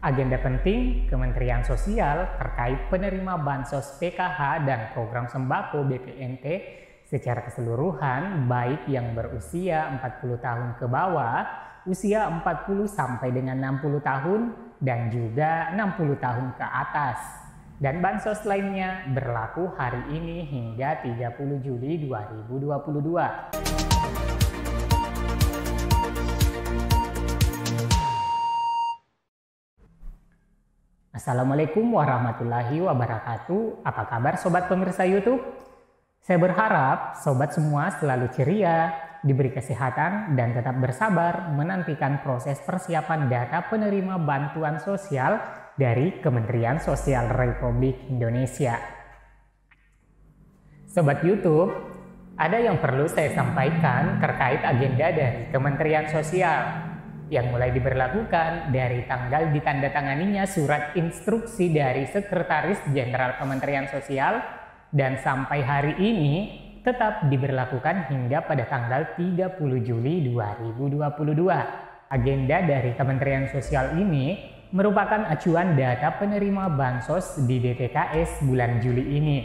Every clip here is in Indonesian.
Agenda penting Kementerian Sosial terkait penerima bansos PKH dan program sembako BPNT secara keseluruhan, baik yang berusia 40 tahun ke bawah, usia 40 sampai dengan 60 tahun, dan juga 60 tahun ke atas. Dan bansos lainnya berlaku hari ini hingga 30 Juli 2022. Assalamualaikum warahmatullahi wabarakatuh. Apa kabar sobat pemirsa YouTube? Saya berharap sobat semua selalu ceria, diberi kesehatan, dan tetap bersabar menantikan proses persiapan data penerima bantuan sosial dari Kementerian Sosial Republik Indonesia. Sobat YouTube, ada yang perlu saya sampaikan terkait agenda dari Kementerian Sosial yang mulai diberlakukan dari tanggal ditandatanganinya surat instruksi dari Sekretaris Jenderal Kementerian Sosial dan sampai hari ini tetap diberlakukan hingga pada tanggal 30 Juli 2022. Agenda dari Kementerian Sosial ini merupakan acuan data penerima bansos di DTKS bulan Juli ini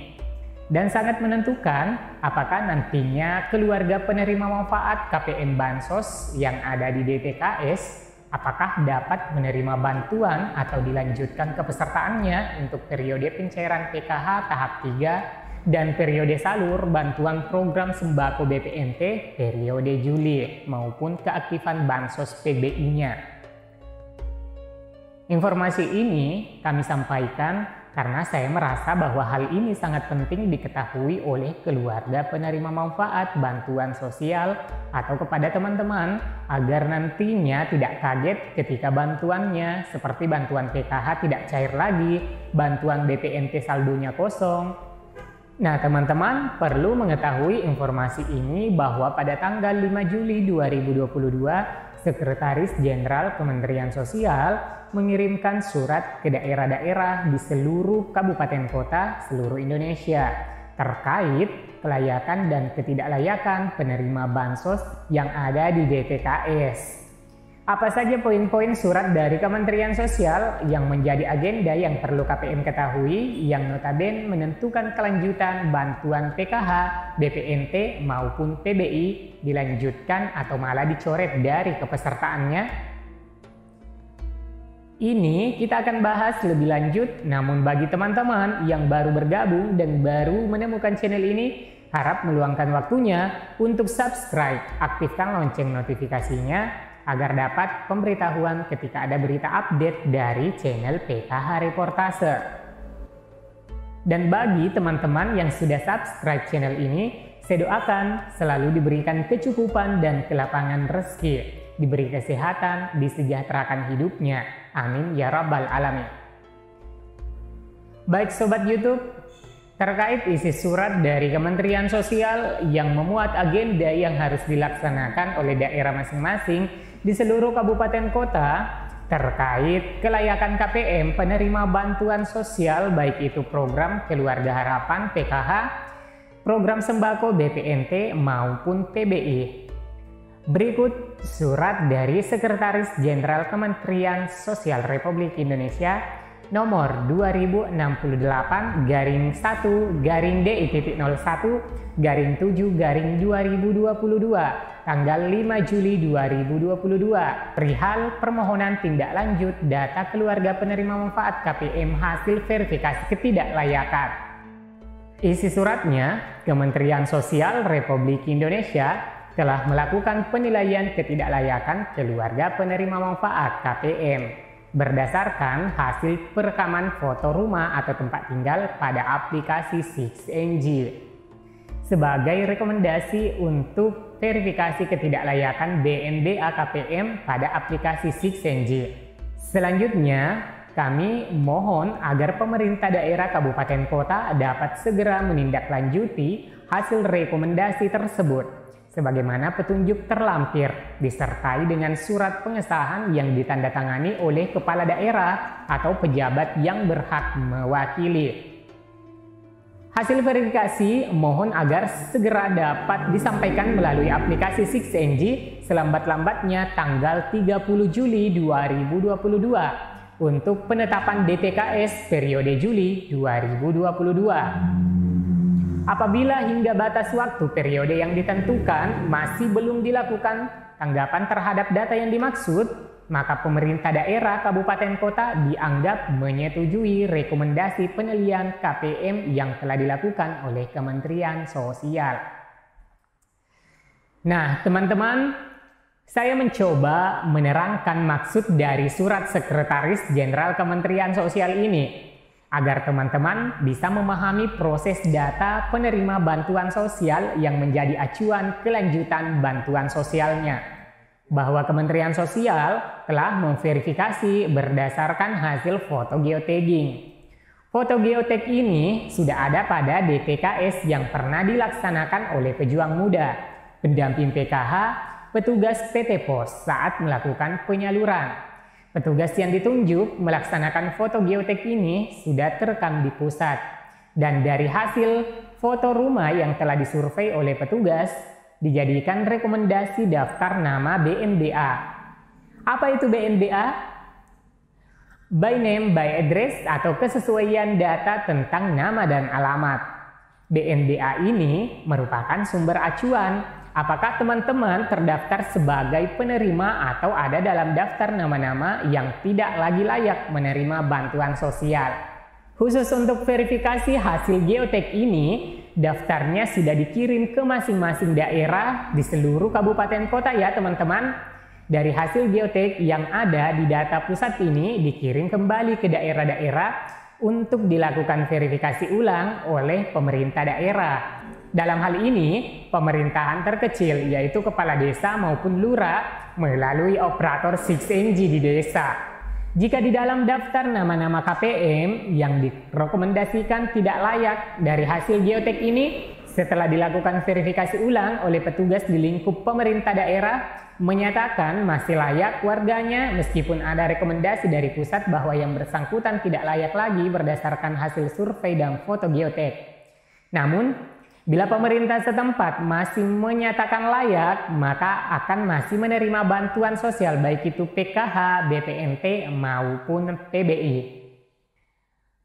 dan sangat menentukan apakah nantinya keluarga penerima manfaat KPM Bansos yang ada di DTKS apakah dapat menerima bantuan atau dilanjutkan kepesertaannya untuk periode pencairan PKH tahap 3 dan periode salur bantuan program sembako BPNT periode Juli maupun keaktifan Bansos PBI-nya. Informasi ini kami sampaikan karena saya merasa bahwa hal ini sangat penting diketahui oleh keluarga penerima manfaat bantuan sosial atau kepada teman-teman agar nantinya tidak kaget ketika bantuannya seperti bantuan PKH tidak cair lagi, bantuan BPNT saldonya kosong. Nah, teman-teman perlu mengetahui informasi ini bahwa pada tanggal 5 Juli 2022 Sekretaris Jenderal Kementerian Sosial mengirimkan surat ke daerah-daerah di seluruh kabupaten kota seluruh Indonesia terkait kelayakan dan ketidaklayakan penerima bansos yang ada di DTKS. Apa saja poin-poin surat dari Kementerian Sosial yang menjadi agenda yang perlu KPM ketahui yang notabene menentukan kelanjutan bantuan PKH, BPNT maupun PBI dilanjutkan atau malah dicoret dari kepesertaannya? Ini kita akan bahas lebih lanjut, namun bagi teman-teman yang baru bergabung dan baru menemukan channel ini, harap meluangkan waktunya untuk subscribe, aktifkan lonceng notifikasinya agar dapat pemberitahuan ketika ada berita update dari channel PKH Reportase. Dan bagi teman-teman yang sudah subscribe channel ini, saya doakan selalu diberikan kecukupan dan kelapangan rezeki, diberi kesehatan, disejahterakan hidupnya. Amin ya rabbal alamin. Baik sobat YouTube, terkait isi surat dari Kementerian Sosial yang memuat agenda yang harus dilaksanakan oleh daerah masing-masing di seluruh kabupaten kota terkait kelayakan KPM penerima bantuan sosial baik itu program Keluarga Harapan PKH, program sembako BPNT maupun PBI. Berikut surat dari Sekretaris Jenderal Kementerian Sosial Republik Indonesia nomor 2016-DI.01-D-01-7-2022 tanggal 5 Juli 2022 perihal permohonan tindak lanjut data keluarga penerima manfaat KPM hasil verifikasi ketidaklayakan. Isi suratnya, Kementerian Sosial Republik Indonesia telah melakukan penilaian ketidaklayakan keluarga penerima manfaat KPM berdasarkan hasil perekaman foto rumah atau tempat tinggal pada aplikasi 6NG sebagai rekomendasi untuk verifikasi ketidaklayakan BNBA KPM pada aplikasi 6NG. Selanjutnya, kami mohon agar pemerintah daerah kabupaten kota dapat segera menindaklanjuti hasil rekomendasi tersebut sebagaimana petunjuk terlampir disertai dengan surat pengesahan yang ditandatangani oleh kepala daerah atau pejabat yang berhak mewakili. Hasil verifikasi mohon agar segera dapat disampaikan melalui aplikasi 6NG selambat-lambatnya tanggal 30 Juli 2022 untuk penetapan DTKS periode Juli 2022. Apabila hingga batas waktu periode yang ditentukan masih belum dilakukan tanggapan terhadap data yang dimaksud, maka pemerintah daerah kabupaten kota dianggap menyetujui rekomendasi penilaian KPM yang telah dilakukan oleh Kementerian Sosial. Nah, teman-teman, saya mencoba menerangkan maksud dari surat Sekretaris Jenderal Kementerian Sosial ini agar teman-teman bisa memahami proses data penerima bantuan sosial yang menjadi acuan kelanjutan bantuan sosialnya. Bahwa Kementerian Sosial telah memverifikasi berdasarkan hasil foto geotagging. Foto geotag ini sudah ada pada DTKS yang pernah dilaksanakan oleh pejuang muda, pendamping PKH, petugas PT POS saat melakukan penyaluran. Petugas yang ditunjuk melaksanakan foto geotek ini sudah terekam di pusat. Dan dari hasil foto rumah yang telah disurvei oleh petugas, dijadikan rekomendasi daftar nama BNBA. Apa itu BNBA? By name, by address atau kesesuaian data tentang nama dan alamat. BNBA ini merupakan sumber acuan apakah teman-teman terdaftar sebagai penerima atau ada dalam daftar nama-nama yang tidak lagi layak menerima bantuan sosial. Khusus untuk verifikasi hasil geotek ini, daftarnya sudah dikirim ke masing-masing daerah di seluruh kabupaten kota ya teman-teman. Dari hasil geotek yang ada di data pusat ini dikirim kembali ke daerah-daerah untuk dilakukan verifikasi ulang oleh pemerintah daerah. Dalam hal ini, pemerintahan terkecil yaitu kepala desa maupun lurah melalui operator 6NG di desa. Jika di dalam daftar nama-nama KPM yang direkomendasikan tidak layak dari hasil geotek ini, setelah dilakukan verifikasi ulang oleh petugas di lingkup pemerintah daerah, menyatakan masih layak warganya meskipun ada rekomendasi dari pusat bahwa yang bersangkutan tidak layak lagi berdasarkan hasil survei dan foto geotek. Namun, bila pemerintah setempat masih menyatakan layak, maka akan masih menerima bantuan sosial baik itu PKH, BPNT maupun PBI.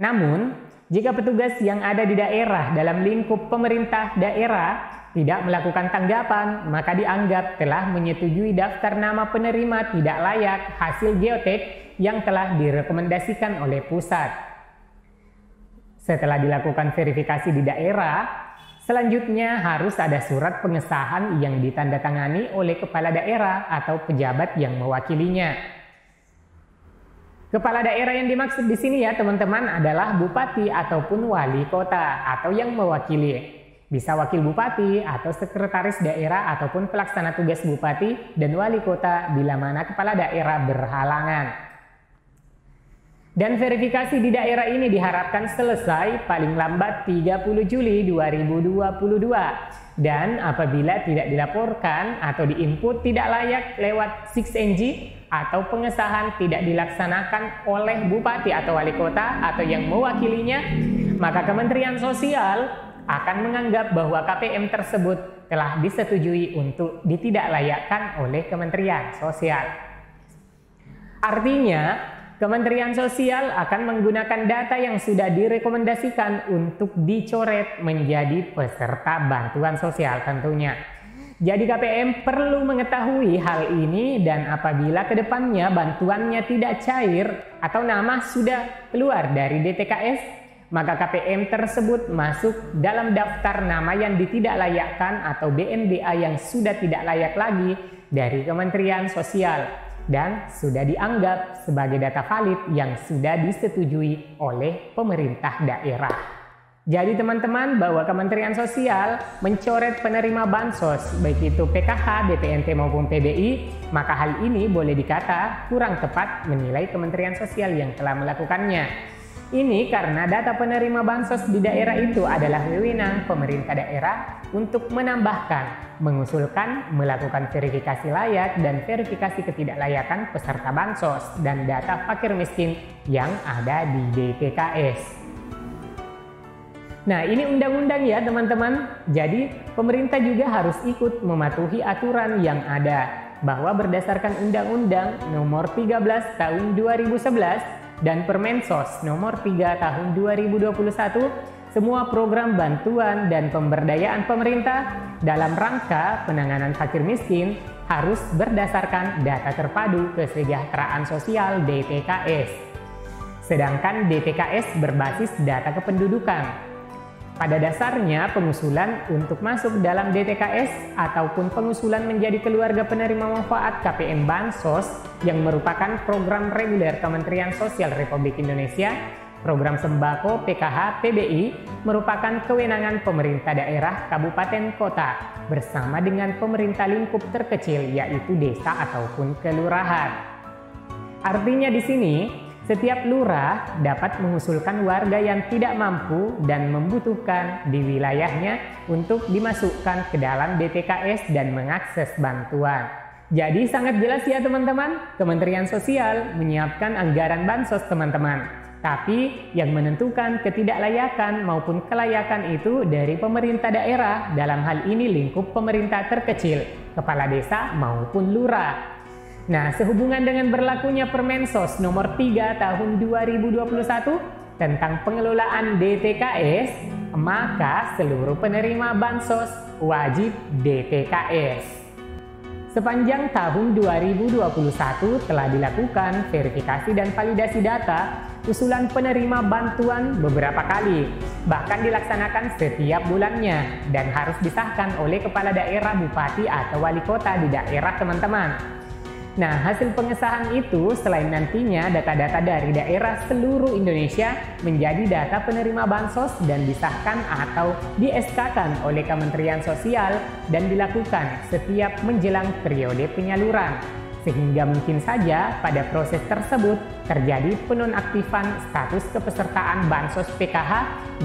Namun, jika petugas yang ada di daerah dalam lingkup pemerintah daerah tidak melakukan tanggapan, maka dianggap telah menyetujui daftar nama penerima tidak layak hasil geotek yang telah direkomendasikan oleh pusat. Setelah dilakukan verifikasi di daerah, selanjutnya harus ada surat pengesahan yang ditandatangani oleh kepala daerah atau pejabat yang mewakilinya. Kepala daerah yang dimaksud di sini ya teman-teman adalah bupati ataupun wali kota atau yang mewakili. Bisa wakil bupati atau sekretaris daerah ataupun pelaksana tugas bupati dan wali kota bila mana kepala daerah berhalangan. Dan verifikasi di daerah ini diharapkan selesai paling lambat 30 Juli 2022. Dan apabila tidak dilaporkan atau diinput tidak layak lewat 6NG atau pengesahan tidak dilaksanakan oleh bupati atau wali kota atau yang mewakilinya, maka Kementerian Sosial akan menganggap bahwa KPM tersebut telah disetujui untuk ditidaklayakkan oleh Kementerian Sosial. Artinya, Kementerian Sosial akan menggunakan data yang sudah direkomendasikan untuk dicoret menjadi peserta bantuan sosial tentunya. Jadi KPM perlu mengetahui hal ini dan apabila kedepannya bantuannya tidak cair atau nama sudah keluar dari DTKS, maka KPM tersebut masuk dalam daftar nama yang ditidaklayakkan atau BNBA yang sudah tidak layak lagi dari Kementerian Sosial dan sudah dianggap sebagai data valid yang sudah disetujui oleh pemerintah daerah. Jadi teman-teman, bahwa Kementerian Sosial mencoret penerima bansos baik itu PKH, BPNT maupun PBI, maka hal ini boleh dikata kurang tepat menilai Kementerian Sosial yang telah melakukannya. Ini karena data penerima bansos di daerah itu adalah wewenang pemerintah daerah untuk menambahkan, mengusulkan, melakukan verifikasi layak dan verifikasi ketidaklayakan peserta bansos dan data fakir miskin yang ada di DTKS. Nah, ini undang-undang ya teman-teman. Jadi pemerintah juga harus ikut mematuhi aturan yang ada, bahwa berdasarkan Undang-Undang Nomor 13 Tahun 2011 dan Permensos Nomor 3 Tahun 2021, semua program bantuan dan pemberdayaan pemerintah dalam rangka penanganan fakir miskin harus berdasarkan data terpadu kesejahteraan sosial DTKS. Sedangkan DTKS berbasis data kependudukan. Pada dasarnya, pengusulan untuk masuk dalam DTKS ataupun pengusulan menjadi keluarga penerima manfaat KPM Bansos yang merupakan program reguler Kementerian Sosial Republik Indonesia, program sembako PKH PBI merupakan kewenangan pemerintah daerah kabupaten kota bersama dengan pemerintah lingkup terkecil yaitu desa ataupun kelurahan. Artinya di sini, setiap lurah dapat mengusulkan warga yang tidak mampu dan membutuhkan di wilayahnya untuk dimasukkan ke dalam DTKS dan mengakses bantuan. Jadi sangat jelas ya teman-teman, Kementerian Sosial menyiapkan anggaran bansos teman-teman. Tapi yang menentukan ketidaklayakan maupun kelayakan itu dari pemerintah daerah, dalam hal ini lingkup pemerintah terkecil, kepala desa maupun lurah. Nah, sehubungan dengan berlakunya Permensos Nomor 3 Tahun 2021 tentang pengelolaan DTKS, maka seluruh penerima bansos wajib DTKS. Sepanjang tahun 2021 telah dilakukan verifikasi dan validasi data usulan penerima bantuan beberapa kali, bahkan dilaksanakan setiap bulannya dan harus disahkan oleh kepala daerah, bupati, atau wali kota di daerah teman-teman. Nah, hasil pengesahan itu selain nantinya data-data dari daerah seluruh Indonesia menjadi data penerima bansos dan disahkan atau di-SK-kan oleh Kementerian Sosial dan dilakukan setiap menjelang periode penyaluran. Sehingga mungkin saja pada proses tersebut terjadi penonaktifan status kepesertaan bansos PKH,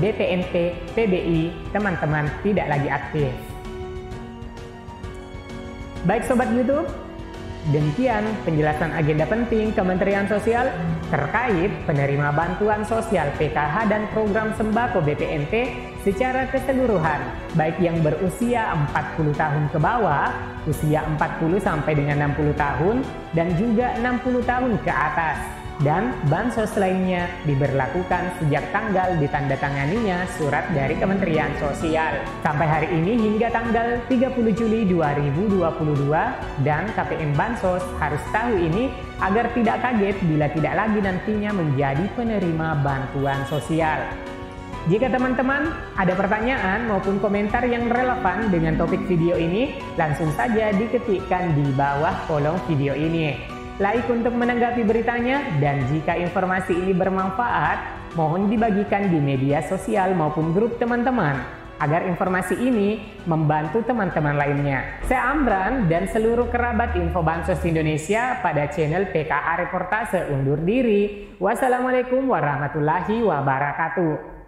DPNP, PBI, teman-teman tidak lagi aktif. Baik Sobat YouTube, demikian penjelasan agenda penting Kementerian Sosial terkait penerima bantuan sosial PKH dan program sembako BPNT secara keseluruhan, baik yang berusia 40 tahun ke bawah, usia 40 sampai dengan 60 tahun, dan juga 60 tahun ke atas. Dan bansos lainnya diberlakukan sejak tanggal ditandatanganinya surat dari Kementerian Sosial. Sampai hari ini hingga tanggal 30 Juli 2022 dan KPM Bansos harus tahu ini agar tidak kaget bila tidak lagi nantinya menjadi penerima bantuan sosial. Jika teman-teman ada pertanyaan maupun komentar yang relevan dengan topik video ini, langsung saja diketikkan di bawah kolom video ini. Like untuk menanggapi beritanya, dan jika informasi ini bermanfaat, mohon dibagikan di media sosial maupun grup teman-teman, agar informasi ini membantu teman-teman lainnya. Saya Amran dan seluruh kerabat Info Bansos Indonesia pada channel PKA Reportase undur diri. Wassalamualaikum warahmatullahi wabarakatuh.